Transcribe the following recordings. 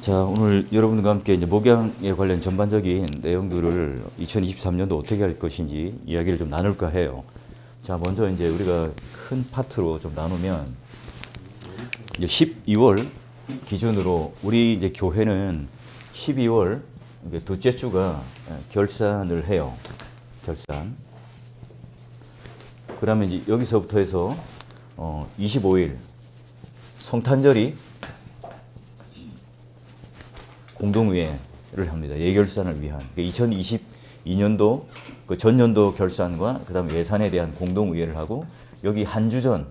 자, 오늘 여러분과 함께 이제 목양에 관련 전반적인 내용들을 2023년도 어떻게 할 것인지 이야기를 좀 나눌까 해요. 자, 먼저 이제 우리가 큰 파트로 좀 나누면 이제 12월 기준으로 우리 이제 교회는 12월 둘째 주가 결산을 해요. 결산. 그러면 이제 여기서부터 해서 25일 성탄절이 공동의회를 합니다. 예결산을 위한. 2022년도 그 전년도 결산과 그다음 예산에 대한 공동의회를 하고 여기 한 주 전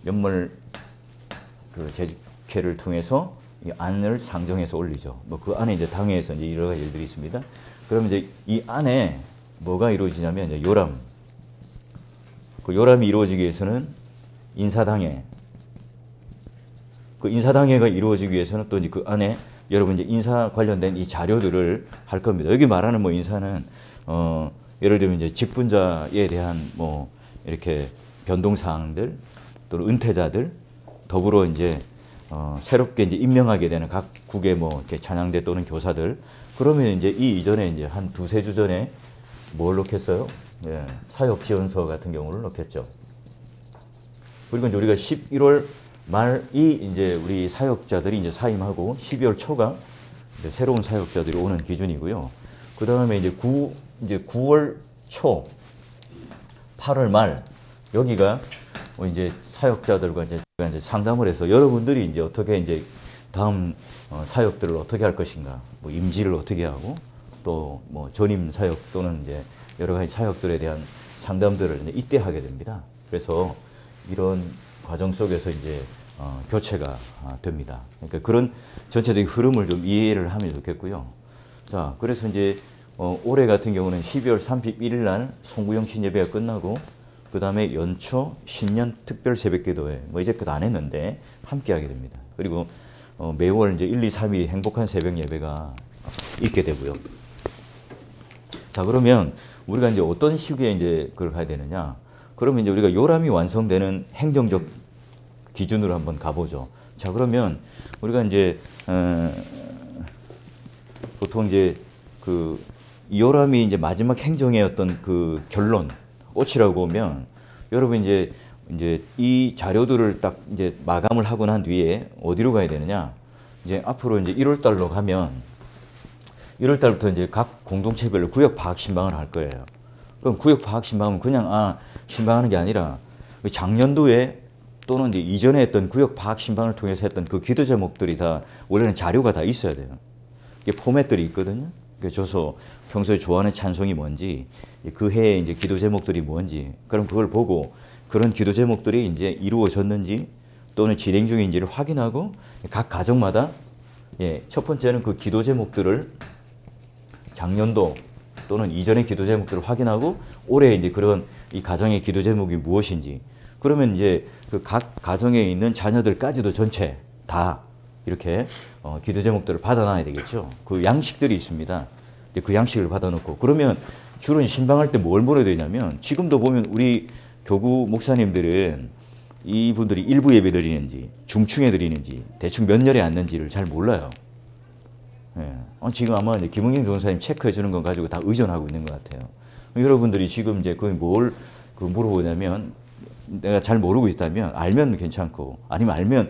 연말 그 재직회를 통해서 이 안을 상정해서 올리죠. 뭐 그 안에 이제 당회에서 이제 여러 가지 일들이 있습니다. 그러면 이제 이 안에 뭐가 이루어지냐면 이제 요람. 그 요람이 이루어지기 위해서는 인사당회. 그 인사당회가 이루어지기 위해서는 또 이제 그 안에 여러분 이제 인사 관련된 이 자료들을 할 겁니다. 여기 말하는 뭐 인사는 예를 들면 이제 직분자에 대한 뭐 이렇게 변동 사항들 또는 은퇴자들 더불어 이제 새롭게 이제 임명하게 되는 각 국의 뭐 이렇게 찬양대 또는 교사들 그러면 이제 이 이전에 이제 한 두세 주 전에 뭘 넣겠어요? 예, 사역 지원서 같은 경우를 넣겠죠. 그리고 이제 우리가 11월 말이 이제 우리 사역자들이 이제 사임하고 12월 초가 이제 새로운 사역자들이 오는 기준이고요. 그 다음에 이제 9월 초, 8월 말 여기가 이제 사역자들과 이제 상담을 해서 여러분들이 이제 어떻게 이제 다음 사역들을 어떻게 할 것인가, 뭐 임지를 어떻게 하고 또 뭐 전임 사역 또는 이제 여러 가지 사역들에 대한 상담들을 이제 이때 하게 됩니다. 그래서 이런 과정 속에서 이제 교체가 됩니다. 그러니까 그런 전체적인 흐름을 좀 이해를 하면 좋겠고요. 자, 그래서 이제 올해 같은 경우는 12월 31일 날 송구영 신예배가 끝나고 그 다음에 연초 신년 특별 새벽기도회 뭐 이제 끝 안 했는데 함께 하게 됩니다. 그리고 매월 이제 1, 2, 3일 행복한 새벽 예배가 있게 되고요. 자, 그러면 우리가 이제 어떤 시기에 이제 그걸 가야 되느냐? 그러면 이제 우리가 요람이 완성되는 행정적 기준으로 한번 가보죠. 자, 그러면 우리가 이제 보통 이제 그 요람이 이제 마지막 행정의 어떤 그 결론, 꽃이라고 보면 여러분 이제 이 자료들을 딱 이제 마감을 하고 난 뒤에 어디로 가야 되느냐? 이제 앞으로 이제 1월 달로 가면 1월 달부터 이제 각 공동체별로 구역 파악 신방을 할 거예요. 그럼 구역 파악 신방은 그냥 신방하는 게 아니라 작년도에 또는 이제 이전에 했던 구역 파악 신방을 통해서 했던 그 기도 제목들이 다 원래는 자료가 다 있어야 돼요. 이게 포맷들이 있거든요. 줘서 평소에 좋아하는 찬송이 뭔지 그 해에 이제 기도 제목들이 뭔지 그럼 그걸 보고 그런 기도 제목들이 이제 이루어졌는지 또는 진행 중인지를 확인하고 각 가정마다 첫 번째는 그 기도 제목들을 작년도 또는 이전의 기도 제목들을 확인하고 올해 이제 그런 이 가정의 기도 제목이 무엇인지 그러면 이제 그 각 가정에 있는 자녀들까지도 전체 다 이렇게 기도 제목들을 받아놔야 되겠죠. 그 양식들이 있습니다. 그 양식을 받아놓고 그러면 주로 신방할 때 뭘 물어야 되냐면 지금도 보면 우리 교구 목사님들은 이분들이 일부 예배 드리는지 중충에 드리는지 대충 몇 년에 앉는지를 잘 몰라요. 지금 아마 김은경 전사님 체크해 주는 건 가지고 다 의존하고 있는 것 같아요. 여러분들이 지금 이제 거기 뭘 물어보냐면 내가 잘 모르고 있다면 알면 괜찮고 아니면 알면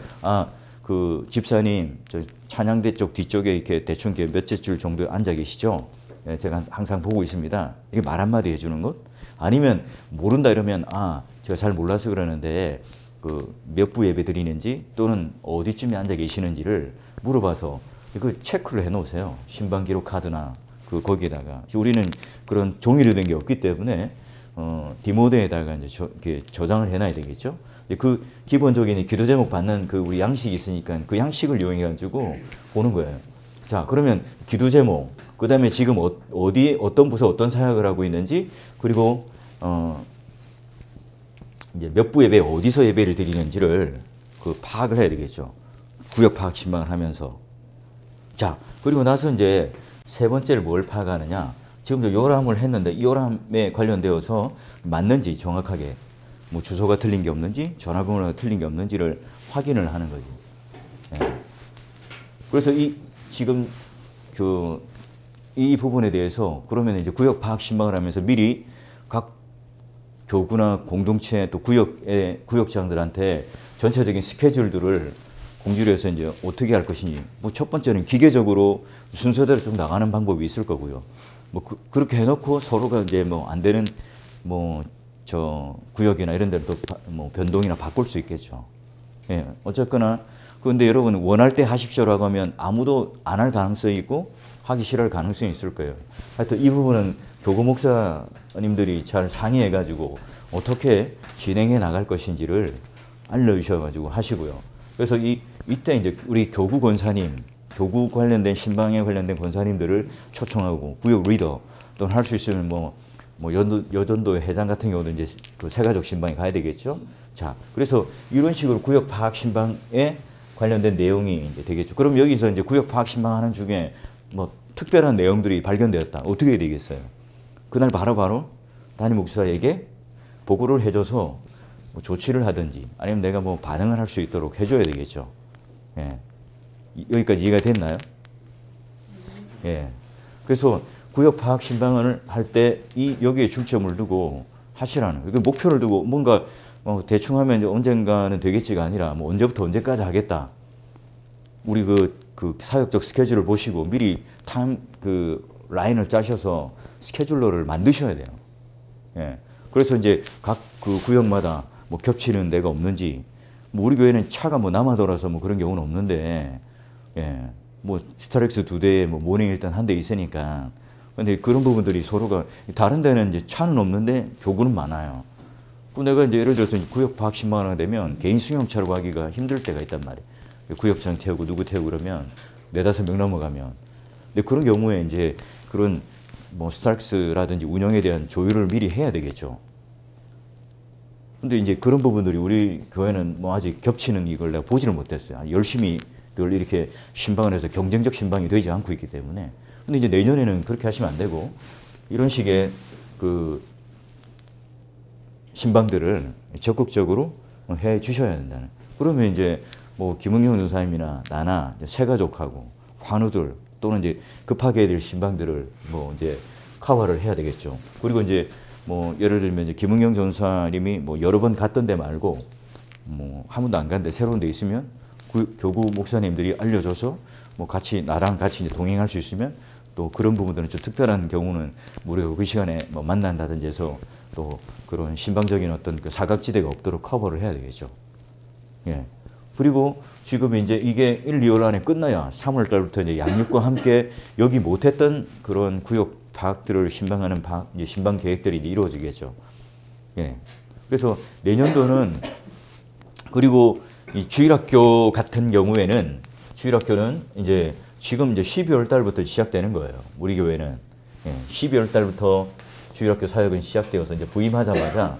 그 집사님 저 찬양대 쪽 뒤쪽에 이렇게 대충 몇째 줄 정도 앉아 계시죠? 제가 항상 보고 있습니다. 이게 말 한마디 해주는 것? 아니면 모른다 이러면 제가 잘 몰라서 그러는데 그 몇 부 예배 드리는지 또는 어디쯤에 앉아 계시는지를 물어봐서 그 체크를 해 놓으세요. 신방 기록 카드나 거기에다가 우리는 그런 종이로 된 게 없기 때문에 디모데에다가 이제 저장을 해놔야 되겠죠. 그 기본적인 기도 제목 받는 그 우리 양식이 있으니까 그 양식을 이용해 가지고 보는 거예요. 자, 그러면 기도 제목, 그 다음에 지금 어떤 부서 어떤 사역을 하고 있는지 그리고 이제 몇 부 예배 어디서 예배를 드리는지를 그 파악을 해야 되겠죠. 구역 파악 신방을 하면서. 자, 그리고 나서 이제 세 번째를 뭘 파악하느냐? 지금 요람을 했는데 이 요람에 관련되어서 맞는지 정확하게 뭐 주소가 틀린 게 없는지 전화번호가 틀린 게 없는지를 확인을 하는 거지. 예. 그래서 지금 이 부분에 대해서 그러면 이제 구역 파악 신방을 하면서 미리 각 교구나 공동체 또 구역장들한테 전체적인 스케줄들을 공지를 해서 이제 어떻게 할 것인지, 뭐 첫 번째는 기계적으로 순서대로 쭉 나가는 방법이 있을 거고요. 뭐 그렇게 해놓고 서로가 이제 뭐 안 되는 뭐 저 구역이나 이런 데를 또 뭐 변동이나 바꿀 수 있겠죠. 예, 어쨌거나 그런데 여러분 원할 때 하십시오라고 하면 아무도 안 할 가능성이 있고 하기 싫어할 가능성이 있을 거예요. 하여튼 이 부분은 교구 목사님들이 잘 상의해가지고 어떻게 진행해 나갈 것인지를 알려주셔가지고 하시고요. 그래서 이때 이제 우리 교구 권사님, 교구 관련된 신방에 관련된 권사님들을 초청하고 구역 리더 또는 할 수 있으면 뭐 여전도 회장 같은 경우도 이제 그 새가족 신방에 가야 되겠죠. 자, 그래서 이런 식으로 구역 파악 신방에 관련된 내용이 이제 되겠죠. 그럼 여기서 이제 구역 파악 신방하는 중에 뭐 특별한 내용들이 발견되었다. 어떻게 해야 되겠어요? 그날 바로바로 담임 목사에게 보고를 해줘서 뭐 조치를 하든지 아니면 내가 뭐 반응을 할 수 있도록 해줘야 되겠죠. 예. 여기까지 이해가 됐나요? 예. 그래서 구역 파악 신방을 할 때 여기에 중점을 두고 하시라는 거예요. 목표를 두고 뭔가 대충 하면 이제 언젠가는 되겠지가 아니라 뭐 언제부터 언제까지 하겠다. 우리 그 사역적 스케줄을 보시고 미리 라인을 짜셔서 스케줄러를 만드셔야 돼요. 예. 그래서 이제 각 그 구역마다 뭐 겹치는 데가 없는지, 뭐 우리 교회는 차가 뭐 남아돌아서 뭐 그런 경우는 없는데, 예. 뭐 스타렉스 2대에 뭐 모닝 일단 한 대 있으니까. 근데 그런 부분들이 서로가 다른 데는 이제 차는 없는데 교구는 많아요. 그럼 내가 이제 예를 들어서 구역 파악 신방을 되면 개인 승용차로 가기가 힘들 때가 있단 말이에요. 구역장 태우고 누구 태우고 그러면 4-5명 넘어가면. 근데 그런 경우에 이제 그런 뭐 스타렉스라든지 운영에 대한 조율을 미리 해야 되겠죠. 근데 이제 그런 부분들이 우리 교회는 뭐 아직 겹치는 이걸 내가 보지를 못했어요. 열심히 늘 이렇게 신방을 해서 경쟁적 신방이 되지 않고 있기 때문에. 근데 이제 내년에는 그렇게 하시면 안 되고 이런 식의 그 신방들을 적극적으로 해 주셔야 된다는. 그러면 이제 뭐 김은경 전사님이나 나나 새가족하고 환우들 또는 이제 급하게 해야 될 신방들을 뭐 이제 커버를 해야 되겠죠. 그리고 이제 뭐 예를 들면 이제 김은경 전사님이 뭐 여러 번 갔던 데 말고 뭐 한 번도 안 갔는데 새로운 데 있으면 교구 목사님들이 알려줘서 뭐 나랑 같이 이제 동행할 수 있으면 또 그런 부분들은 좀 특별한 경우는 우리가 그 시간에 뭐 만난다든지 해서 또 그런 신방적인 어떤 그 사각지대가 없도록 커버를 해야 되겠죠. 예. 그리고 지금 이제 이게 1, 2월 안에 끝나야 3월 달부터 이제 양육과 함께 여기 못했던 그런 구역 파악들을 신방하는 이제 신방 계획들이 이제 이루어지겠죠. 예. 그래서 내년도는 그리고 이 주일학교 같은 경우에는 주일학교는 이제 지금 이제 12월 달부터 시작되는 거예요. 우리 교회는. 예. 12월 달부터 주일학교 사역은 시작되어서 이제 부임하자마자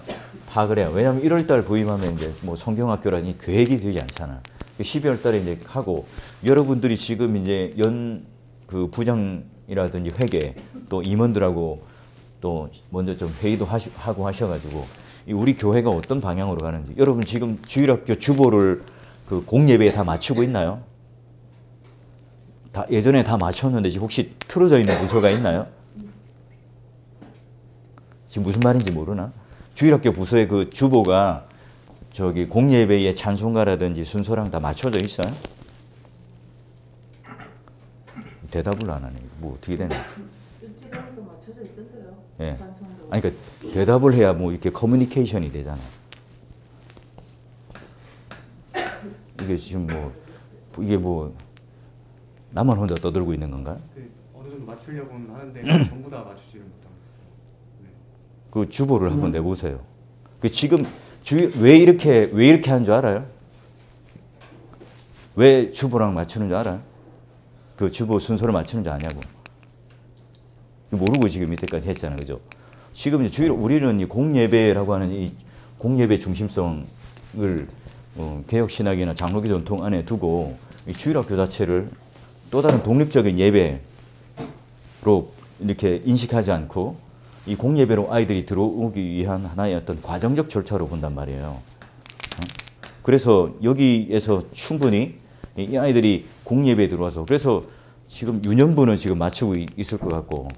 파악을 해요. 왜냐하면 1월 달 부임하면 이제 뭐 성경학교라니 계획이 되지 않잖아. 12월 달에 이제 하고 여러분들이 지금 이제 그 부장이라든지 회계 또 임원들하고 또 먼저 좀 회의도 하고 하셔가지고 우리 교회가 어떤 방향으로 가는지. 여러분 지금 주일학교 주보를 그 공예배에 다 맞추고 있나요? 예전에 다 맞췄는데 지금 혹시 틀어져 있는 부서가 있나요? 지금 무슨 말인지 모르나? 주일학교 부서의 그 주보가 저기 공예배의 찬송가라든지 순서랑 다 맞춰져 있어요? 대답을 안 하네. 뭐 어떻게 되나? 일주일에도 맞춰져 있던데요. 예. 아니 그러니까 대답을 해야 뭐 이렇게 커뮤니케이션이 되잖아. 이게 지금 이게 나만 혼자 떠들고 있는 건가? 어느 정도 맞추려고는 하는데 전부 다 맞추지를 못하고 있어요. 네. 그 주보를 한번 내보세요. 그 지금 왜 이렇게 하는 줄 알아요? 왜 주보랑 맞추는 줄 알아요? 그 주보 순서를 맞추는 줄 아냐고. 모르고 지금 이때까지 했잖아요, 그죠? 지금 이제 우리는 이 공예배라고 하는 이 공예배 중심성을 개혁 신학이나 장로교 전통 안에 두고 이 주일학교 자체를 또 다른 독립적인 예배로 이렇게 인식하지 않고 이 공예배로 아이들이 들어오기 위한 하나의 어떤 과정적 절차로 본단 말이에요. 그래서 여기에서 충분히 이 아이들이 공예배에 들어와서 그래서 지금 유년부는 지금 맞추고 있을 것 같고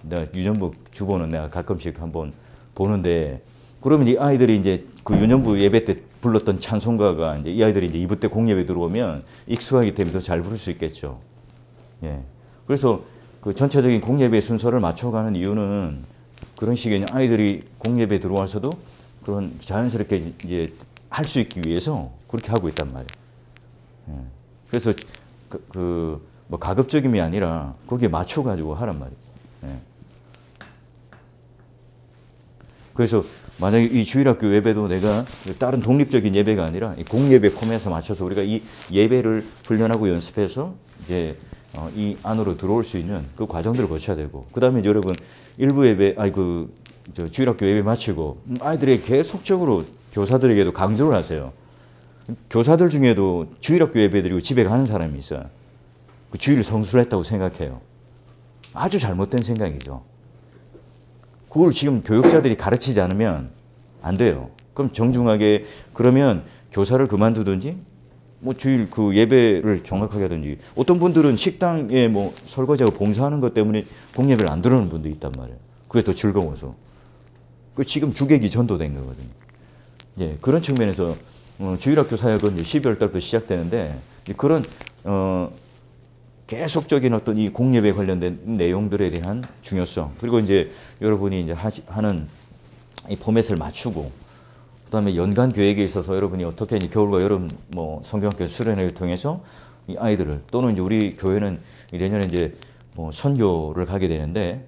내가 유년부 주보는 내가 가끔씩 한번 보는데 그러면 이 아이들이 이제 그 유년부 예배 때 불렀던 찬송가가 이제 이 아이들이 이제 2부 때 공예배 들어오면 익숙하기 때문에 더 잘 부를 수 있겠죠. 예. 그래서 그 전체적인 공예배 순서를 맞춰가는 이유는 그런 식의 아이들이 공예배 들어와서도 그런 자연스럽게 이제 할 수 있기 위해서 그렇게 하고 있단 말이에요. 예. 그래서 뭐 가급적임이 아니라 거기에 맞춰가지고 하란 말이에요. 예. 그래서 만약에 이 주일학교 예배도 내가 다른 독립적인 예배가 아니라 이 공예배 포맷에 맞춰서 우리가 이 예배를 훈련하고 연습해서 이제 이 안으로 들어올 수 있는 그 과정들을 거쳐야 되고 그 다음에 여러분 일부 예배 주일학교 예배 마치고 아이들이 계속적으로 교사들에게도 강조를 하세요. 교사들 중에도 주일학교 예배 드리고 집에 가는 사람이 있어요. 그 주일 성수를 했다고 생각해요. 아주 잘못된 생각이죠. 그걸 지금 교육자들이 가르치지 않으면 안 돼요. 그럼 정중하게 그러면 교사를 그만두든지 뭐 주일 그 예배를 정확하게 하든지 어떤 분들은 식당에 뭐 설거지하고 봉사하는 것 때문에 공예배를 안 들어오는 분도 있단 말이에요. 그게 더 즐거워서. 그 지금 주객이 전도된 거거든요. 예, 그런 측면에서 주일학교 사역은 이제 12월 달부터 시작되는데 그런 계속적인 어떤 이 공예배 관련된 내용들에 대한 중요성 그리고 이제 여러분이 이제 하는 이 포맷을 맞추고 그다음에 연간 계획에 있어서 여러분이 어떻게 이제 겨울과 여름 뭐 성경학교 수련회를 통해서 이 아이들을 또는 이제 우리 교회는 내년에 이제 뭐 선교를 가게 되는데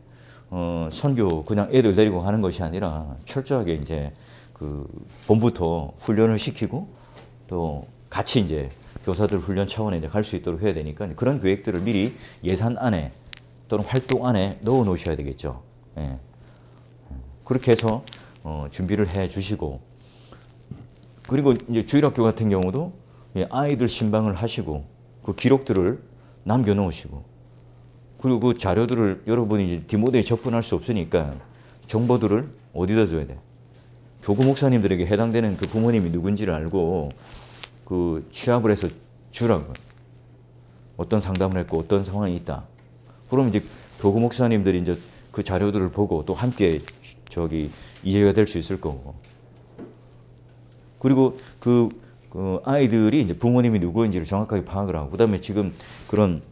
선교 그냥 애들 데리고 가는 것이 아니라 철저하게 이제 그 봄부터 훈련을 시키고 또 같이 이제 교사들 훈련 차원에 이제 갈 수 있도록 해야 되니까 그런 계획들을 미리 예산 안에 또는 활동 안에 넣어 놓으셔야 되겠죠. 예. 그렇게 해서 준비를 해 주시고 그리고 이제 주일학교 같은 경우도 아이들 신방을 하시고 그 기록들을 남겨 놓으시고 그리고 그 자료들을 여러분이 이제 디모데에 접근할 수 없으니까 정보들을 어디다 줘야 돼? 교구 목사님들에게 해당되는 그 부모님이 누군지를 알고 그 취합을 해서 주라고. 어떤 상담을 했고 어떤 상황이 있다. 그럼 이제 교구 목사님들이 이제 그 자료들을 보고 또 함께 이해가 될 수 있을 거고. 그리고 그 아이들이 이제 부모님이 누구인지를 정확하게 파악을 하고 그다음에 지금 그런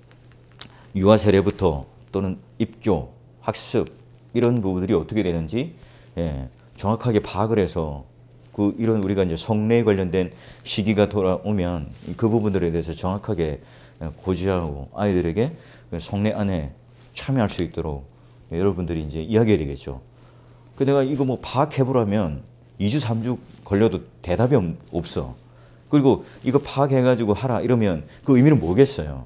유아 세례부터 또는 입교, 학습 이런 부분들이 어떻게 되는지 정확하게 파악을 해서 이런 우리가 이제 성례에 관련된 시기가 돌아오면 그 부분들에 대해서 정확하게 고지하고 아이들에게 성례 안에 참여할 수 있도록 여러분들이 이제 이야기해야 되겠죠. 그 내가 이거 뭐 파악해보라면 2주, 3주 걸려도 대답이 없어. 그리고 이거 파악해가지고 하라 이러면 그 의미는 뭐겠어요?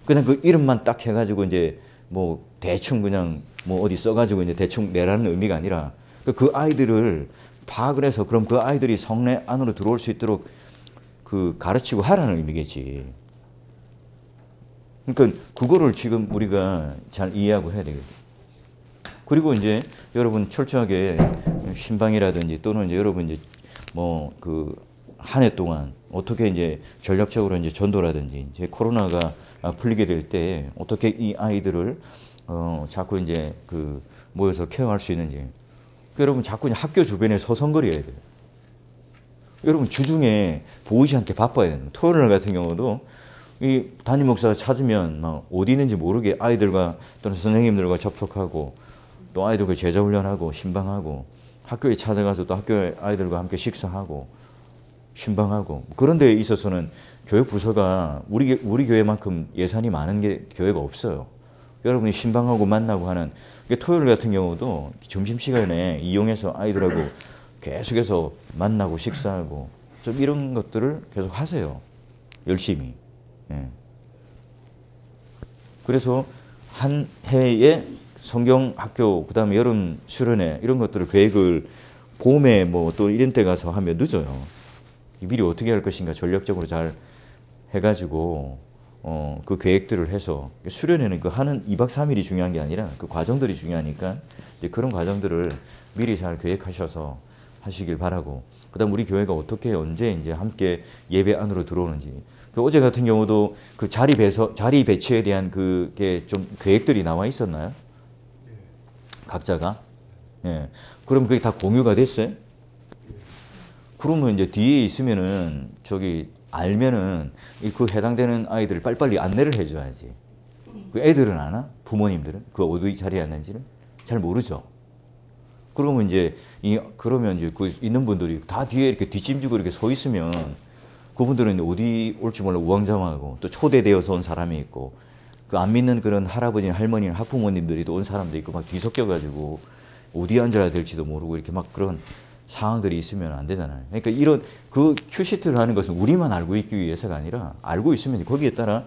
그냥 그 이름만 딱 해가지고 이제 뭐 대충 그냥 뭐 어디 써가지고 이제 대충 내라는 의미가 아니라 그 아이들을 파악을 해서 그럼 그 아이들이 성례 안으로 들어올 수 있도록 그 가르치고 하라는 의미겠지. 그러니까 그거를 지금 우리가 잘 이해하고 해야 되겠죠. 그리고 이제 여러분 철저하게 신방이라든지 또는 이제 여러분 이제 뭐 그 한 해 동안 어떻게 이제 전략적으로 이제 전도라든지 이제 코로나가 풀리게 될 때 어떻게 이 아이들을 자꾸 이제 그 모여서 케어할 수 있는지. 여러분 자꾸 학교 주변에 서성거려야 돼요. 여러분 주중에 보이시한테 바빠야 돼요. 토요일 날 같은 경우도 이 담임 목사가 찾으면 막 어디 있는지 모르게 아이들과 또는 선생님들과 접촉하고 또 아이들과 제자 훈련하고 신방하고 학교에 찾아가서 또 학교 아이들과 함께 식사하고 신방하고 그런 데에 있어서는 교육 부서가 우리 교회만큼 예산이 많은 게 교회가 없어요. 여러분이 신방하고 만나고 하는 토요일 같은 경우도 점심시간에 이용해서 아이들하고 계속해서 만나고 식사하고 좀 이런 것들을 계속 하세요. 열심히. 예. 그래서 한 해에 성경학교 그다음에 여름 수련회 이런 것들을 계획을 봄에 뭐 또 이런 때 가서 하면 늦어요. 미리 어떻게 할 것인가 전략적으로 잘 해가지고 그 계획들을 해서 수련회는 그 하는 2박 3일이 중요한 게 아니라 그 과정들이 중요하니까 이제 그런 과정들을 미리 잘 계획하셔서 하시길 바라고 그다음 우리 교회가 어떻게 언제 이제 함께 예배 안으로 들어오는지 그 어제 같은 경우도 그 자리 배치에 대한 그게 좀 계획들이 나와 있었나요? 각자가? 예. 그럼 그게 다 공유가 됐어요? 그러면 이제 뒤에 있으면은 저기 알면은 그 해당되는 아이들을 빨리빨리 안내를 해줘야지. 그 애들은 아나? 부모님들은? 그 어디 자리에 앉는지를? 잘 모르죠. 그러면 이제 그러면 이제 그 있는 분들이 다 뒤에 이렇게 뒷짐지고 이렇게 서 있으면 그분들은 어디 올지 몰라 우왕좌왕하고 또 초대되어서 온 사람이 있고 그 안 믿는 그런 할아버지, 할머니, 학부모님들이 또 온 사람도 있고 막 뒤섞여가지고 어디 앉아야 될지도 모르고 이렇게 막 그런 상황들이 있으면 안 되잖아요. 그러니까 이런 그 큐시트를 하는 것은 우리만 알고 있기 위해서가 아니라 알고 있으면 거기에 따라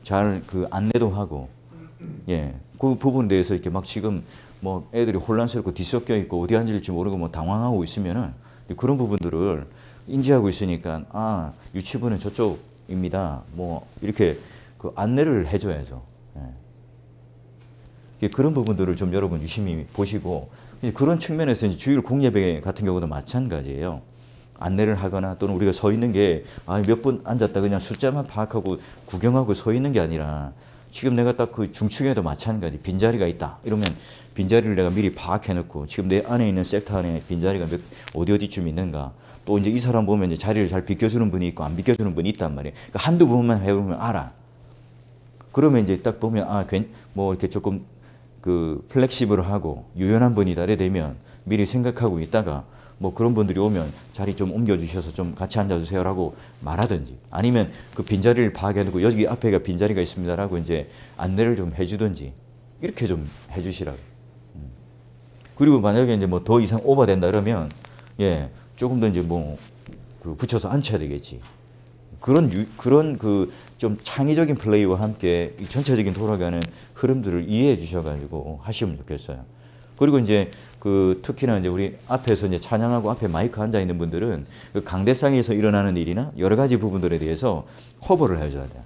잘 그 안내도 하고 예, 그 부분에 대해서 이렇게 막 지금 뭐 애들이 혼란스럽고 뒤섞여 있고 어디 앉을지 모르고 뭐 당황하고 있으면은 그런 부분들을 인지하고 있으니까 아 유치부는 저쪽입니다. 뭐 이렇게 그 안내를 해줘야죠. 예. 그런 부분들을 좀 여러분 유심히 보시고 그런 측면에서 이제 주일 공예배 같은 경우도 마찬가지예요. 안내를 하거나 또는 우리가 서 있는 게 몇 분 앉았다 그냥 숫자만 파악하고 구경하고 서 있는 게 아니라 지금 내가 딱 그 중축에도 마찬가지 빈자리가 있다 이러면 빈자리를 내가 미리 파악해 놓고 지금 내 안에 있는 섹터 안에 빈자리가 어디쯤 있는가 또 이제 이 사람 보면 이제 자리를 잘 비켜주는 분이 있고 안 비켜주는 분이 있단 말이에요. 그러니까 한두 번만 해보면 알아. 그러면 이제 딱 보면 뭐 이렇게 조금 그 플렉시블하고 유연한 분이다 이래 되면 미리 생각하고 있다가 뭐 그런 분들이 오면 자리 좀 옮겨주셔서 좀 같이 앉아주세요라고 말하든지 아니면 그 빈자리를 파악해놓고 여기 앞에가 빈자리가 있습니다라고 이제 안내를 좀 해주든지 이렇게 좀 해주시라고. 그리고 만약에 이제 뭐 더 이상 오버된다 그러면 예 조금 더 이제 뭐 그 붙여서 앉혀야 되겠지. 그런 그 좀 창의적인 플레이와 함께 이 전체적인 돌아가는 흐름들을 이해해 주셔가지고 하시면 좋겠어요. 그리고 이제 그 특히나 이제 우리 앞에서 이제 찬양하고 앞에 마이크 앉아 있는 분들은 그 강대상에서 일어나는 일이나 여러 가지 부분들에 대해서 커버를 해줘야 돼요.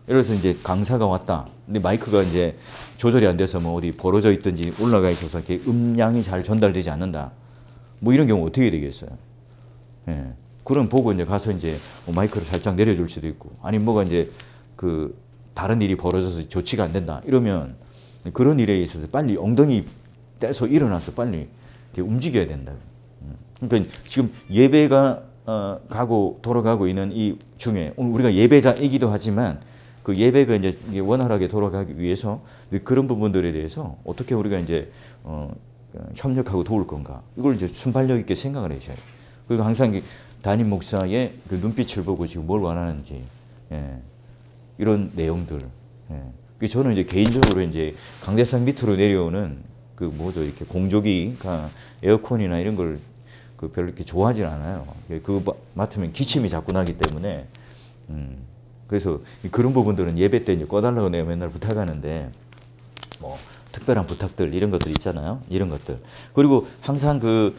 예를 들어서 이제 강사가 왔다. 근데 마이크가 이제 조절이 안 돼서 뭐 어디 벌어져 있든지 올라가 있어서 이렇게 음량이 잘 전달되지 않는다. 뭐 이런 경우 어떻게 되겠어요? 예. 그럼 보고 이제 가서 이제 마이크를 살짝 내려줄 수도 있고, 아니면 뭐가 이제 그 다른 일이 벌어져서 조치가 안 된다. 이러면 그런 일에 있어서 빨리 엉덩이 떼서 일어나서 빨리 이렇게 움직여야 된다. 그러니까 지금 예배가 가고 돌아가고 있는 이 중에 오늘 우리가 예배자이기도 하지만 그 예배가 이제 원활하게 돌아가기 위해서 그런 부분들에 대해서 어떻게 우리가 이제 협력하고 도울 건가 이걸 이제 순발력 있게 생각을 해줘야 돼요. 그리고 항상 담임 목사의 그 눈빛을 보고 지금 뭘 원하는지 예, 이런 내용들. 예. 저는 이제 개인적으로 이제 강대상 밑으로 내려오는 그 뭐죠 이렇게 공조기, 에어컨이나 이런 걸 그 별로 이렇게 좋아하진 않아요. 그거 맡으면 기침이 자꾸 나기 때문에 그래서 그런 부분들은 예배 때 이제 꺼달라고 내가 맨날 부탁하는데 뭐 특별한 부탁들 이런 것들 있잖아요. 이런 것들. 그리고 항상 그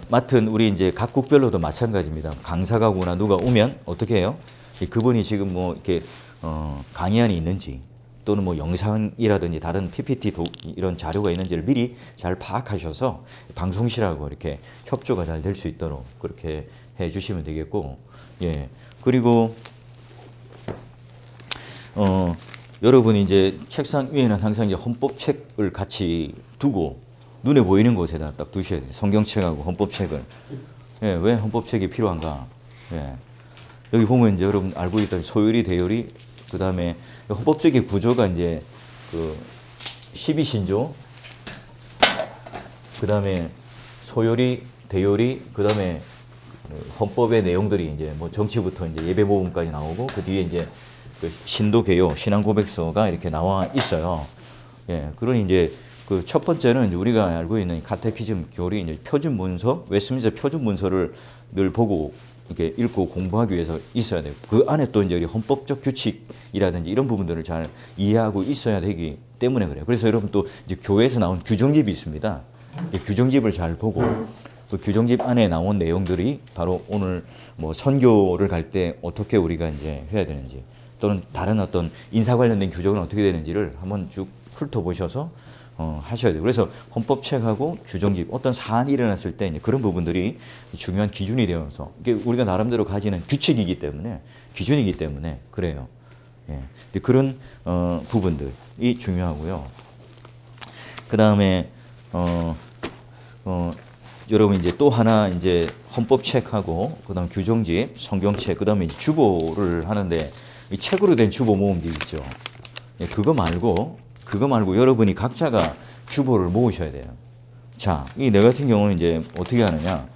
맡은 우리 이제 각국별로도 마찬가지입니다. 강사가 오거나 누가 오면 어떻게 해요? 그분이 지금 뭐 이렇게 강의안이 있는지 또는 뭐 영상이라든지 다른 PPT 이런 자료가 있는지를 미리 잘 파악하셔서 방송실하고 이렇게 협조가 잘 될 수 있도록 그렇게 해 주시면 되겠고, 예. 그리고 여러분이 이제 책상 위에는 항상 이제 헌법책을 같이 두고 눈에 보이는 곳에다 딱 두셔야 돼요. 성경책하고 헌법책을. 예, 왜 헌법책이 필요한가? 예. 여기 보면 이제 여러분 알고 있다시피 소요리, 대요리, 그 다음에 헌법적인 구조가 이제 그 12신조, 그 다음에 소요리, 대요리, 그 다음에 헌법의 내용들이 이제 뭐 정치부터 이제 예배보험까지 나오고 그 뒤에 이제 그 신도개요, 신앙고백서가 이렇게 나와 있어요. 예, 그러니 이제 그 첫 번째는 이제 우리가 알고 있는 카테키즘 교리 이제 표준 문서, 웨스트민스터 표준 문서를 늘 보고 이렇게 읽고 공부하기 위해서 있어야 돼요. 그 안에 또 이제 헌법적 규칙이라든지 이런 부분들을 잘 이해하고 있어야 되기 때문에 그래요. 그래서 여러분 또 이제 교회에서 나온 규정집이 있습니다. 규정집을 잘 보고 그 규정집 안에 나온 내용들이 바로 오늘 뭐 선교를 갈 때 어떻게 우리가 이제 해야 되는지 또는 다른 어떤 인사 관련된 규정은 어떻게 되는지를 한번 쭉 훑어보셔서 하셔야 돼요. 그래서 헌법책하고 규정집 어떤 사안이 일어났을 때 이제 그런 부분들이 중요한 기준이 되어서 이게 우리가 나름대로 가지는 규칙이기 때문에 기준이기 때문에 그래요. 예. 그런 부분들이 중요하고요. 그 다음에 여러분 이제 또 하나 이제 헌법책하고 그다음 규정집, 성경책, 그다음에 이제 주보를 하는데 이 책으로 된 주보 모음집 있죠. 예, 그거 말고 여러분이 각자가 주보를 모으셔야 돼요. 자, 이 내 같은 경우는 이제 어떻게 하느냐?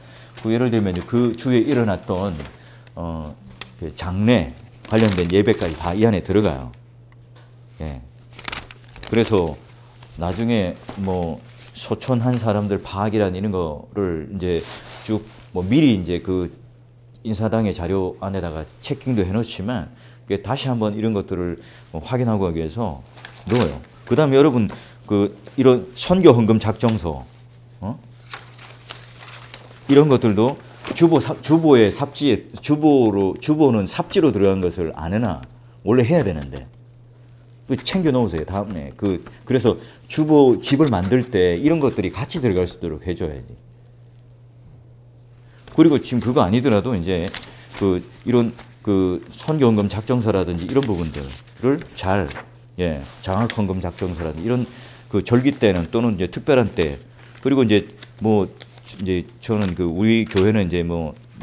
그 예를 들면 그 주에 일어났던 장례 관련된 예배까지 다 이 안에 들어가요. 예. 그래서 나중에 뭐 소천한 사람들 파악이라는 이런 거를 이제 쭉 뭐 미리 이제 그 인사당의 자료 안에다가 체킹도 해놓지만 다시 한번 이런 것들을 확인하고 하기 위해서 넣어요. 그 다음에 여러분 그 이런 선교 헌금 작정서 이런 것들도 주보의 삽지에 주보는 삽지로 들어간 것을 안 해놔. 원래 해야 되는데. 챙겨 놓으세요. 다음에 그래서 주보집을 만들 때 이런 것들이 같이 들어갈 수 있도록 해줘야지. 그리고 지금 그거 아니더라도 이제 이런 선교헌금 작정서라든지 이런 부분들을 잘 장학헌금 작정서라든지 이런 절기 때는 또는 이제 특별한 때 그리고 이제 저는 우리 교회는 이제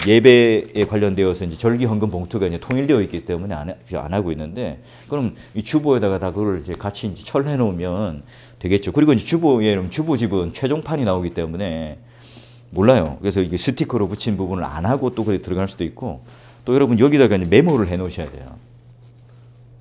예배에 관련되어서 이제 절기 헌금 봉투가 이제 통일되어 있기 때문에 안 하고 있는데, 그럼 이 주보에다가 다 그걸 이제 같이 이제 철해 놓으면 되겠죠. 그리고 이제 주보집은 최종판이 나오기 때문에 몰라요. 그래서 이게 스티커로 붙인 부분을 안 하고 또 그게 들어갈 수도 있고, 또 여러분 여기다가 이제 메모를 해 놓으셔야 돼요.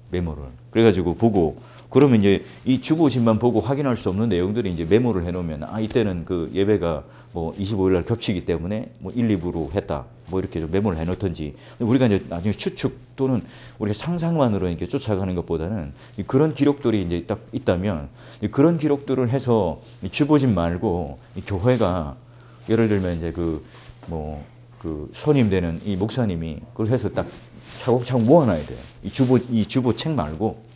메모를. 그래가지고 보고, 그러면 이제 이 주보집만 보고 확인할 수 없는 내용들이 이제 메모를 해 놓으면, 이때는 그 예배가 25일 날 겹치기 때문에 1, 2부로 했다. 이렇게 좀 메모를 해 놓던지. 우리가 이제 나중에 추측 또는 우리가 상상만으로 이렇게 쫓아가는 것보다는 그런 기록들이 이제 딱 있다면, 그런 기록들을 해서 주보집 말고 이 교회가 예를 들면 이제 그 손님 되는 이 목사님이 그걸 해서 딱 차곡차곡 모아놔야 돼요. 이 주보책 말고.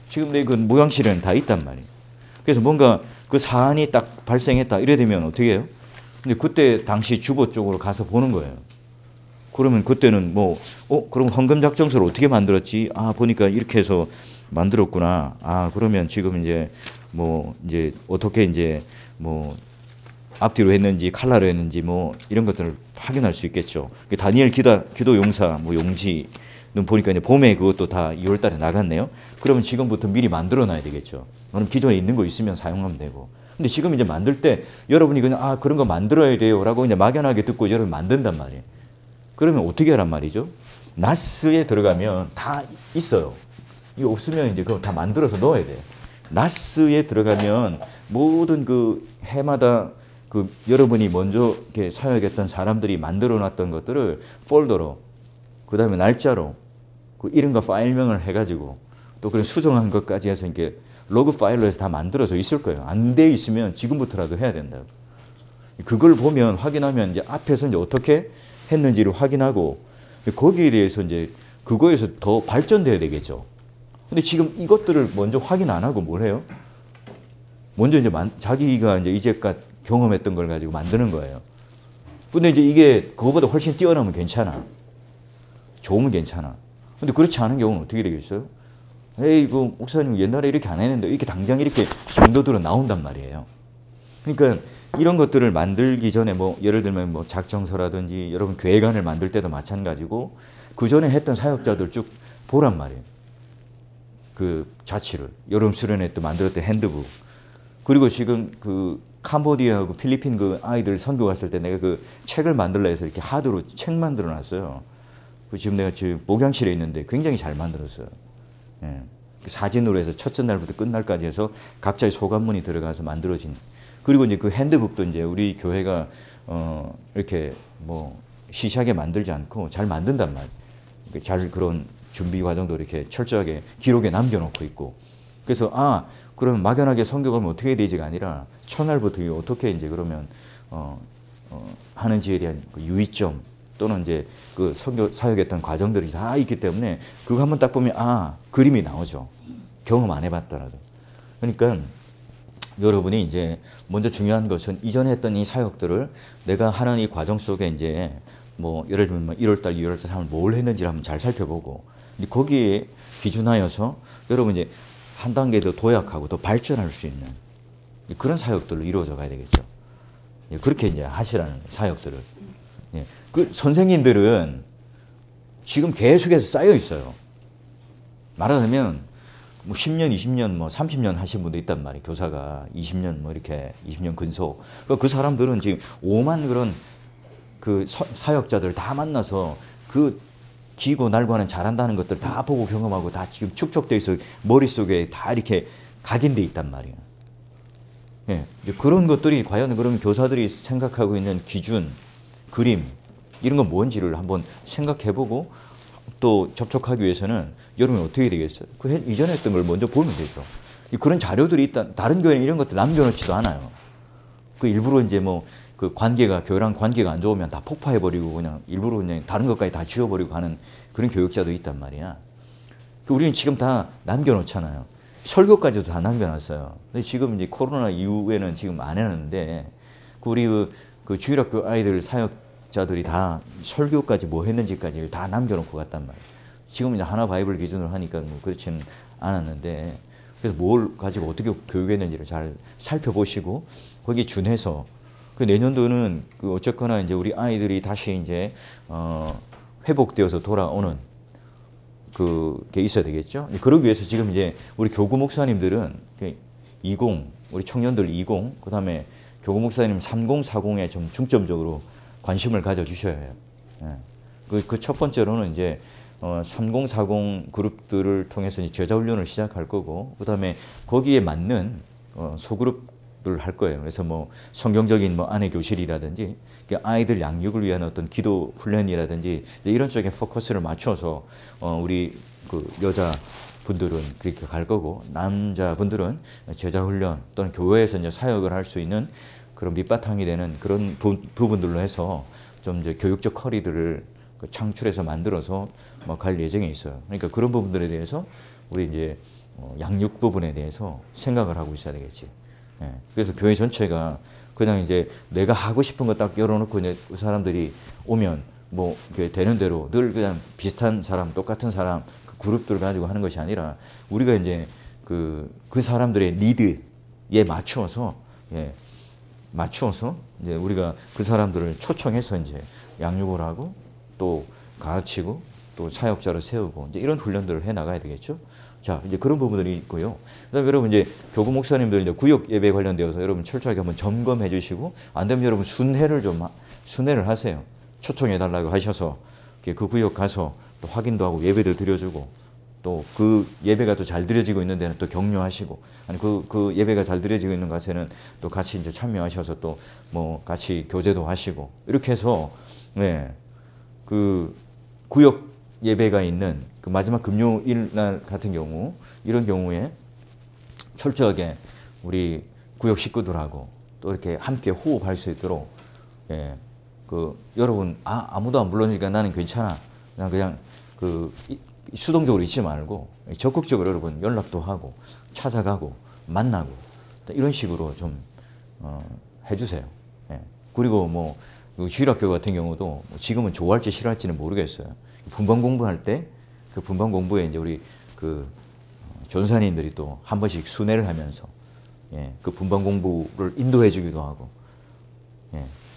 지금 내 그 모양실에는 다 있단 말이에요. 그래서 뭔가 그 사안이 딱 발생했다 이래 되면 어떻게 해요? 근데 그때 당시 주보 쪽으로 가서 보는 거예요. 그러면 그때는 그럼 헌금작정서를 어떻게 만들었지? 보니까 이렇게 해서 만들었구나. 그러면 지금 이제 어떻게 이제 앞뒤로 했는지 칼라로 했는지 이런 것들을 확인할 수 있겠죠. 다니엘 기도 용사 용지 보니까 이제 봄에 그것도 다 2월 달에 나갔네요. 그러면 지금부터 미리 만들어 놔야 되겠죠. 그럼 기존에 있는 거 있으면 사용하면 되고. 근데 지금 이제 만들 때 여러분이 그냥 그런 거 만들어야 돼요 라고 이제 막연하게 듣고 여러분 만든단 말이에요. 그러면 어떻게 하란 말이죠? 나스에 들어가면 다 있어요. 이거 없으면 이제 그거 다 만들어서 넣어야 돼요. 나스에 들어가면 모든 그 해마다 여러분이 먼저 이렇게 사용했던 사람들이 만들어 놨던 것들을 폴더로, 그 다음에 날짜로, 이름과 파일명을 해가지고 또 그런 수정한 것까지 해서 이렇게 로그 파일로 해서 다 만들어서 있을 거예요. 안 돼 있으면 지금부터라도 해야 된다고. 그걸 보면 확인하면 이제 앞에서 이제 어떻게 했는지를 확인하고 거기에 대해서 이제 그거에서 더 발전돼야 되겠죠. 근데 지금 이것들을 먼저 확인 안 하고 뭘 해요? 먼저 이제 자기가 이제 이제껏 경험했던 걸 가지고 만드는 거예요. 근데 이제 이게 그거보다 훨씬 뛰어나면 괜찮아. 좋으면 괜찮아. 근데 그렇지 않은 경우는 어떻게 되겠어요? 에이, 목사님 옛날에 이렇게 안 했는데 이렇게 당장 이렇게 정도들로 나온단 말이에요. 그러니까 이런 것들을 만들기 전에 예를 들면 작정서라든지 여러분 계획안을 만들 때도 마찬가지고 그 전에 했던 사역자들 쭉 보란 말이에요. 그 자취를. 여름 수련회 때 만들었던 핸드북. 그리고 지금 캄보디아하고 필리핀 아이들 선교 갔을 때 내가 그 책을 만들라 해서 이렇게 하드로 책 만들어 놨어요. 지금 내가 지금 목양실에 있는데 굉장히 잘 만들었어요. 예. 사진으로 해서 첫째 날부터 끝날까지 해서 각자의 소감문이 들어가서 만들어진. 그리고 이제 그 핸드북도 이제 우리 교회가 이렇게 시시하게 만들지 않고 잘 만든단 말이에요. 잘 그런 준비 과정도 이렇게 철저하게 기록에 남겨놓고 있고. 그래서 그러면 막연하게 선교 가면 어떻게 해야 되지가 아니라 첫날부터 어떻게 이제 그러면 하는지에 대한 유의점 또는 이제 그 선교 사역했던 과정들이 다 있기 때문에 그거 한번 딱 보면 그림이 나오죠. 경험 안 해봤더라도. 그러니까 여러분이 이제 먼저 중요한 것은 이전에 했던 이 사역들을 내가 하는 이 과정 속에 이제 뭐 예를 들면 뭐 1월달, 2월달, 3월 뭘 했는지를 한번 잘 살펴보고 거기에 기준하여서 여러분 이제 한 단계 더 도약하고 더 발전할 수 있는 그런 사역들로 이루어져 가야 되겠죠. 그렇게 이제 하시라는 사역들을. 그 선생님들은 지금 계속해서 쌓여 있어요. 말하자면 뭐 10년, 20년, 뭐 30년 하신 분도 있단 말이에요. 교사가 20년 뭐 이렇게 20년 근속. 그 사람들은 지금 오만 그런 그 사역자들 다 만나서 그 기고 날고는 잘한다는 것들 다 보고 경험하고 다 지금 축적돼 있어 머릿속에 다 이렇게 각인돼 있단 말이에요. 예, 그런 것들이 과연 그럼 교사들이 생각하고 있는 기준, 그림 이런 건 뭔지를 한번 생각해보고 또 접촉하기 위해서는 여러분이 어떻게 되겠어요? 그 이전에 했던 걸 먼저 보면 되죠. 그런 자료들이 있다. 다른 교회는 이런 것들 남겨놓지도 않아요. 그 일부러 이제 뭐 그 관계가 교회랑 관계가 안 좋으면 다 폭파해버리고 그냥 일부러 그냥 다른 것까지 다 지워버리고 하는 그런 교육자도 있단 말이야. 우리는 지금 다 남겨놓잖아요. 설교까지도 다 남겨놨어요. 근데 지금 이제 코로나 이후에는 지금 안 해놨는데 우리 그 주일학교 아이들 사역자들이 다 설교까지 뭐 했는지까지 다 남겨놓고 갔단 말이에요. 지금 이제 하나 바이블 기준으로 하니까 뭐 그렇지는 않았는데 그래서 뭘 가지고 어떻게 교육했는지를 잘 살펴보시고 거기에 준해서 그 내년도는 그 어쨌거나 이제 우리 아이들이 다시 이제 회복되어서 돌아오는 그게 있어야 되겠죠. 그러기 위해서 지금 이제 우리 교구 목사님들은 20 우리 청년들 20 그다음에 교구 목사님 30, 40에 좀 중점적으로 관심을 가져 주셔야 해요. 그 첫 번째로는 이제 30, 40 그룹들을 통해서 이제 제자 훈련을 시작할 거고 그다음에 거기에 맞는 소그룹 할 거예요. 그래서 뭐 성경적인 뭐 아내 교실이라든지 아이들 양육을 위한 어떤 기도 훈련이라든지 이런 쪽에 포커스를 맞춰서 우리 그 여자 분들은 그렇게 갈 거고 남자 분들은 제자 훈련 또는 교회에서 이제 사역을 할 수 있는 그런 밑바탕이 되는 그런 부분들로 해서 좀 이제 교육적 커리들을 창출해서 만들어서 뭐 갈 예정에 있어요. 그러니까 그런 부분들에 대해서 우리 이제 양육 부분에 대해서 생각을 하고 있어야 되겠지. 예. 그래서 교회 전체가 그냥 이제 내가 하고 싶은 거 딱 열어놓고 이제 그 사람들이 오면 뭐 이렇게 되는 대로 늘 그냥 비슷한 사람, 똑같은 사람 그 그룹들을 가지고 하는 것이 아니라 우리가 이제 그 사람들의 니드에 맞추어서 이제 우리가 그 사람들을 초청해서 이제 양육을 하고 또 가르치고 또 사역자를 세우고 이제 이런 훈련들을 해 나가야 되겠죠. 자, 이제 그런 부분들이 있고요. 그다음에 여러분 이제 교구 목사님들 이제 구역 예배 관련되어서 여러분 철저하게 한번 점검해 주시고 안 되면 여러분 순회를 하세요. 초청해 달라고 하셔서 그 구역 가서 또 확인도 하고 예배도 드려주고 또 그 예배가 또 잘 드려지고 있는 데는 또 격려하시고 아니 그 예배가 잘 드려지고 있는 곳에는 또 같이 이제 참여하셔서 또 뭐 같이 교제도 하시고 이렇게 해서 그 구역 예배가 있는 그 마지막 금요일 날 같은 경우 이런 경우에 철저하게 우리 구역 식구들하고 또 이렇게 함께 호흡할 수 있도록 그 여러분 아무도 안 불러주니까 나는 괜찮아 그냥 그 수동적으로 있지 말고 적극적으로 여러분 연락도 하고 찾아가고 만나고 이런 식으로 좀 해주세요. 그리고 뭐 주일학교 같은 경우도 지금은 좋아할지 싫어할지는 모르겠어요. 분반 공부할 때 그 분반 공부에 이제 우리 그 전사님들이 또 한 번씩 순회를 하면서 그 분반 공부를 인도해 주기도 하고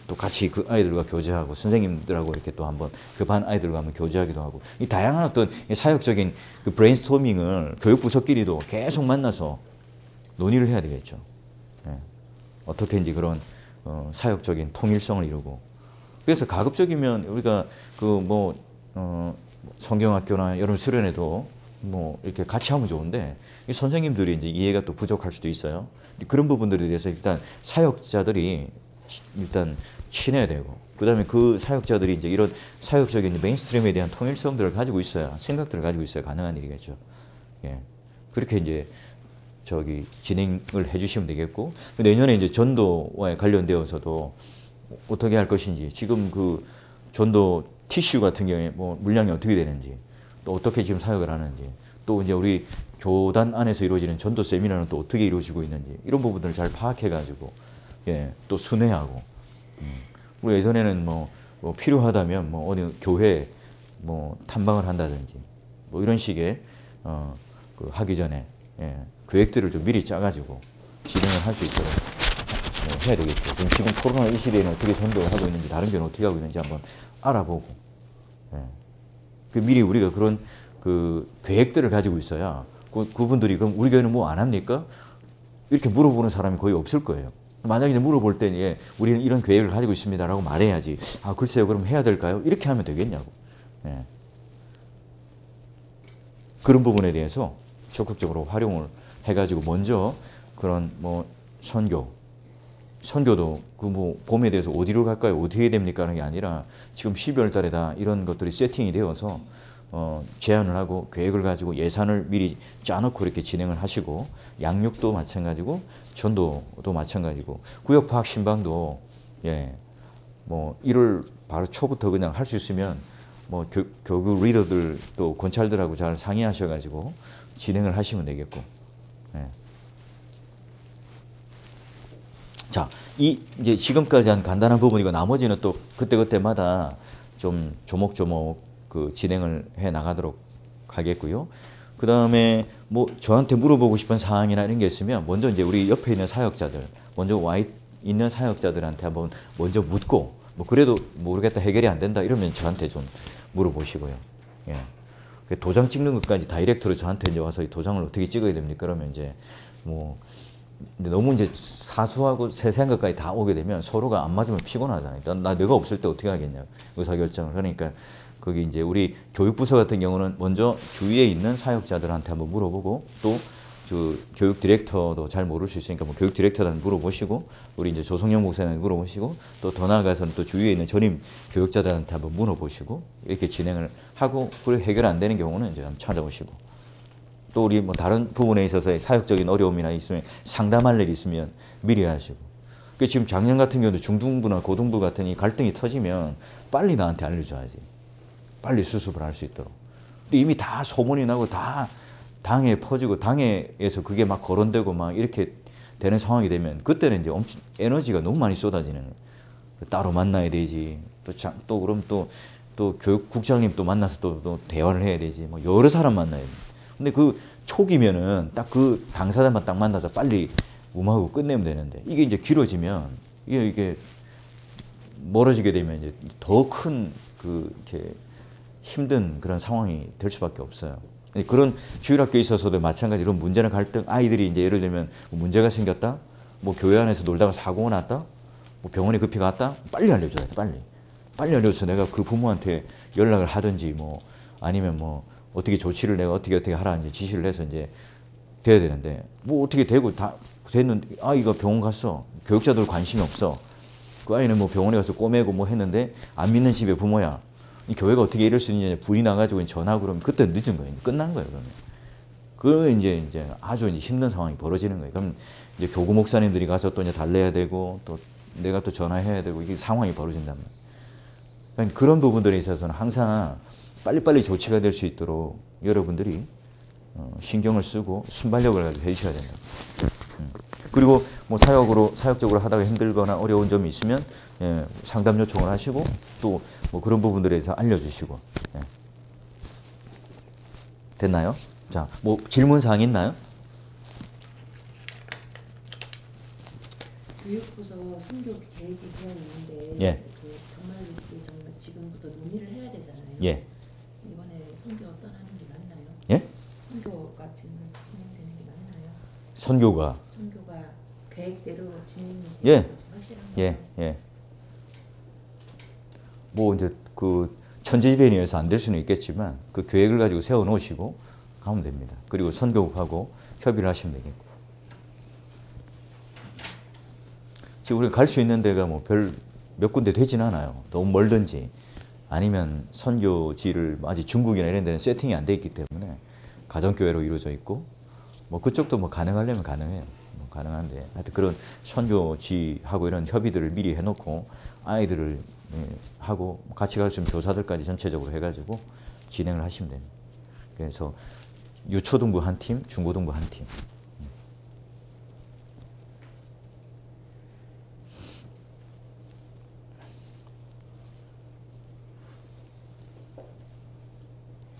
또 같이 그 아이들과 교제하고 선생님들하고 이렇게 또 한번 그 반 아이들과 한번 교제하기도 하고 이 다양한 어떤 사역적인 그 브레인스토밍을 교육부서끼리도 계속 만나서 논의를 해야 되겠죠. 어떻게 이제 그런 사역적인 통일성을 이루고 그래서 가급적이면 우리가 그 뭐 성경학교나 여러분 수련회도 뭐 이렇게 같이 하면 좋은데 이 선생님들이 이제 이해가 또 부족할 수도 있어요. 그런 부분들에 대해서 일단 사역자들이 일단 친해야 되고 그다음에 그 사역자들이 이제 이런 사역적인 메인스트림에 대한 통일성들을 가지고 있어야 생각들을 가지고 있어야 가능한 일이겠죠. 그렇게 이제 진행을 해주시면 되겠고 내년에 이제 전도와 관련되어서도 어떻게 할 것인지 지금 그 전도 티슈 같은 경우에 뭐 물량이 어떻게 되는지 또 어떻게 지금 사역을 하는지 또 이제 우리 교단 안에서 이루어지는 전도 세미나는 또 어떻게 이루어지고 있는지 이런 부분들을 잘 파악해가지고 예, 또 순회하고 우리 예전에는 뭐 필요하다면 뭐 어느 교회 뭐 탐방을 한다든지 뭐 이런 식의 그 하기 전에 예, 계획들을 좀 미리 짜가지고 진행을 할 수 있도록 해야 되겠죠. 지금 코로나 이 시대에는 어떻게 전도를 하고 있는지 다른 교회는 어떻게 하고 있는지 한번 알아보고 예. 그 미리 우리가 그런 그 계획들을 가지고 있어야 그분들이 그럼 우리 교회는 뭐 안 합니까? 이렇게 물어보는 사람이 거의 없을 거예요. 만약에 이제 물어볼 때 예, 우리는 이런 계획을 가지고 있습니다라고 말해야지. 아 글쎄요, 그럼 해야 될까요? 이렇게 하면 되겠냐고. 예. 그런 부분에 대해서 적극적으로 활용을 해가지고 먼저 그런 뭐 선교도 그 뭐 봄에 대해서 어디로 갈까요? 어떻게 해야 됩니까? 하는 게 아니라 지금 12월 달에 다 이런 것들이 세팅이 되어서 제안을 하고 계획을 가지고 예산을 미리 짜놓고 이렇게 진행을 하시고 양육도 마찬가지고 전도도 마찬가지고 구역 파악 신방도 예, 뭐 1월 바로 초부터 그냥 할 수 있으면 뭐 교구 리더들 또 권찰들하고 잘 상의하셔가지고 진행을 하시면 되겠고. 예. 자, 이제 지금까지 한 간단한 부분이고 나머지는 또 그때그때마다 좀 조목조목 그 진행을 해 나가도록 하겠고요. 그 다음에 뭐 저한테 물어보고 싶은 사항이나 이런 게 있으면 먼저 이제 우리 옆에 있는 사역자들, 먼저 와 있는 사역자들한테 한번 먼저 묻고 뭐 그래도 모르겠다 해결이 안 된다 이러면 저한테 좀 물어보시고요. 예. 도장 찍는 것까지 다이렉트로 저한테 이제 와서 이 도장을 어떻게 찍어야 됩니까? 그러면 이제 뭐 너무 이제 사소하고 세세한 것까지 다 오게 되면 서로가 안 맞으면 피곤하잖아요. 내가 없을 때 어떻게 하겠냐 의사결정을. 그러니까 거기 이제 우리 교육부서 같은 경우는 먼저 주위에 있는 사역자들한테 한번 물어보고 또 그 교육 디렉터도 잘 모를 수 있으니까 뭐 교육 디렉터한테 물어보시고 우리 이제 조성영 목사님한테 물어보시고 또 더 나아가서는 또 주위에 있는 전임 교육자들한테 한번 물어보시고 이렇게 진행을 하고 그리고 해결 안 되는 경우는 이제 한번 찾아오시고 또 우리 뭐 다른 부분에 있어서 사역적인 어려움이나 있으면 상담할 일이 있으면 미리 하시고. 그 지금 작년 같은 경우도 중등부나 고등부 같은 이 갈등이 터지면 빨리 나한테 알려줘야지. 빨리 수습을 할 수 있도록. 근데 이미 다 소문이 나고 다 당에 퍼지고 당에서 그게 막 거론되고 막 이렇게 되는 상황이 되면 그때는 이제 엄청 에너지가 너무 많이 쏟아지는 거예요. 따로 만나야 되지. 또 그럼 또 교육국장님 또 만나서 또 대화를 해야 되지. 뭐 여러 사람 만나야 돼. 근데 그 초기면은 딱 그 당사자만 딱 만나서 빨리 음하고 끝내면 되는데 이게 이제 길어지면 이게 멀어지게 되면 이제 더 큰 이렇게 힘든 그런 상황이 될 수밖에 없어요. 그런 주일학교에 있어서도 마찬가지로 이런 문제나 갈등, 아이들이 이제 예를 들면 뭐 문제가 생겼다, 뭐 교회 안에서 놀다가 사고가 났다, 뭐 병원에 급히 갔다, 빨리 알려줘야 돼, 빨리 알려줘서 내가 그 부모한테 연락을 하든지 뭐 아니면 뭐 어떻게 조치를 내가 어떻게 하라 이제 지시를 해서 이제 돼야 되는데 뭐 어떻게 되고 다 됐는데 아이가 병원 갔어, 교육자들 관심이 없어, 그 아이는 뭐 병원에 가서 꼬매고 뭐 했는데 안 믿는 집의 부모야. 이 교회가 어떻게 이럴 수 있느냐 불이 나가지고 전화 그러면 그때 늦은 거예요. 끝난 거예요. 그러면 이제 아주 이제 힘든 상황이 벌어지는 거예요. 그럼 이제 교구 목사님들이 가서 또 이제 달래야 되고 또 내가 또 전화해야 되고 이게 상황이 벌어진단 말이에요. 그러니까 그런 부분들에 있어서는 항상 빨리빨리 조치가 될 수 있도록 여러분들이 신경을 쓰고 순발력을 가지고 해주셔야 된다. 그리고 뭐 사역적으로 하다가 힘들거나 어려운 점이 있으면 예, 상담 요청을 하시고 또 뭐 그런 부분들에 대해서 알려주시고. 예. 됐나요? 자, 뭐 질문 사항 있나요? 교육부서 선교 계획이 되어 있는데 예. 정말 지금부터 논의를 해야 되잖아요. 예. 이번에 선교 떠나는 게 맞나요? 예? 선교가 지금 진행되는 게 맞나요? 선교가 계획대로 진행이 예. 되는 것이 확실한가요? 예. 뭐 이제 그 천지지변에 의해서 안 될 수는 있겠지만 그 계획을 가지고 세워 놓으시고 가면 됩니다. 그리고 선교국하고 협의를 하시면 되겠고. 지금 우리가 갈 수 있는 데가 뭐 몇 군데 되진 않아요. 너무 멀든지 아니면 선교지를 아직 중국이나 이런 데는 세팅이 안 돼 있기 때문에 가정교회로 이루어져 있고 뭐 그쪽도 뭐 가능하려면 가능해요. 뭐 가능한데 하여튼 그런 선교지하고 이런 협의들을 미리 해놓고 아이들을 하고 같이 갈 수 있는 교사들까지 전체적으로 해가지고 진행을 하시면 됩니다. 그래서 유초등부 한 팀, 중고등부 한 팀.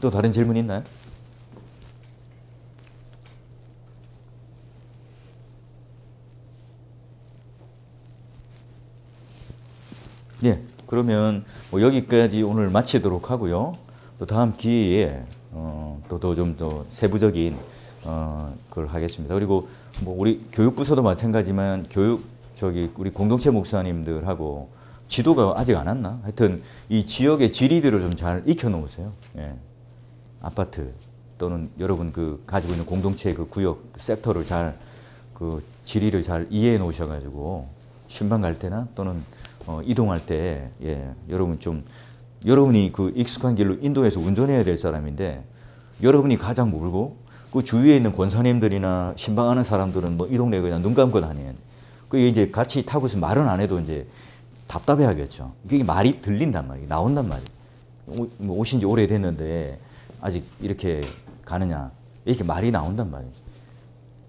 또 다른 질문 있나요? 예, 그러면 뭐 여기까지 오늘 마치도록 하고요. 또 다음 기회에 또 좀 더 세부적인 걸 하겠습니다. 그리고 뭐 우리 교육부서도 마찬가지지만 우리 공동체 목사님들하고 지도가 아직 안 왔나? 하여튼 이 지역의 지리들을 좀 잘 익혀 놓으세요. 예. 아파트 또는 여러분 그 가지고 있는 공동체 그 구역 섹터를 잘 그 지리를 잘 이해해 놓으셔가지고 신방 갈 때나 또는 이동할 때 여러분이 그 익숙한 길로 인도해서 운전해야 될 사람인데 여러분이 가장 모르고 그 주위에 있는 권사님들이나 신방하는 사람들은 뭐 이 동네 그냥 눈 감고 다니는 그 이제 같이 타고 있으면 말은 안 해도 이제 답답해 하겠죠. 이게 말이 들린단 말이에요. 나온단 말이에요. 오신 지 오래됐는데 아직 이렇게 가느냐 이렇게 말이 나온단 말이에요.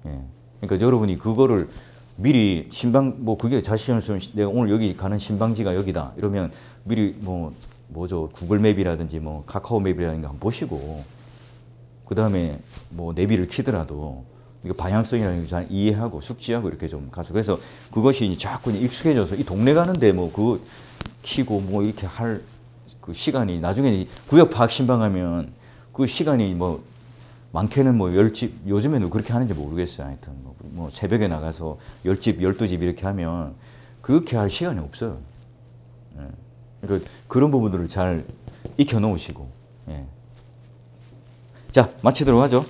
예. 그러니까 여러분이 그거를 미리 신방 뭐 그게 자신을 내가 오늘 여기 가는 신방지가 여기다 이러면 미리 뭐죠 구글맵이라든지 뭐 카카오맵이라든지 한번 보시고 그 다음에 뭐 내비를 키더라도 이거 방향성이라는 걸 잘 이해하고 숙지하고 이렇게 좀 가서 그래서 그것이 이제 자꾸 익숙해져서 이 동네 가는데 뭐 그거 키고 뭐 이렇게 할 그 시간이 나중에 구역 파악 신방하면 그 시간이 뭐 많게는 뭐 10집, 요즘에는 그렇게 하는지 모르겠어요. 하여튼 뭐 새벽에 나가서 10집, 12집 이렇게 하면 그렇게 할 시간이 없어요. 예. 그러니까 그런 부분들을 잘 익혀 놓으시고. 예. 자, 마치도록 하죠.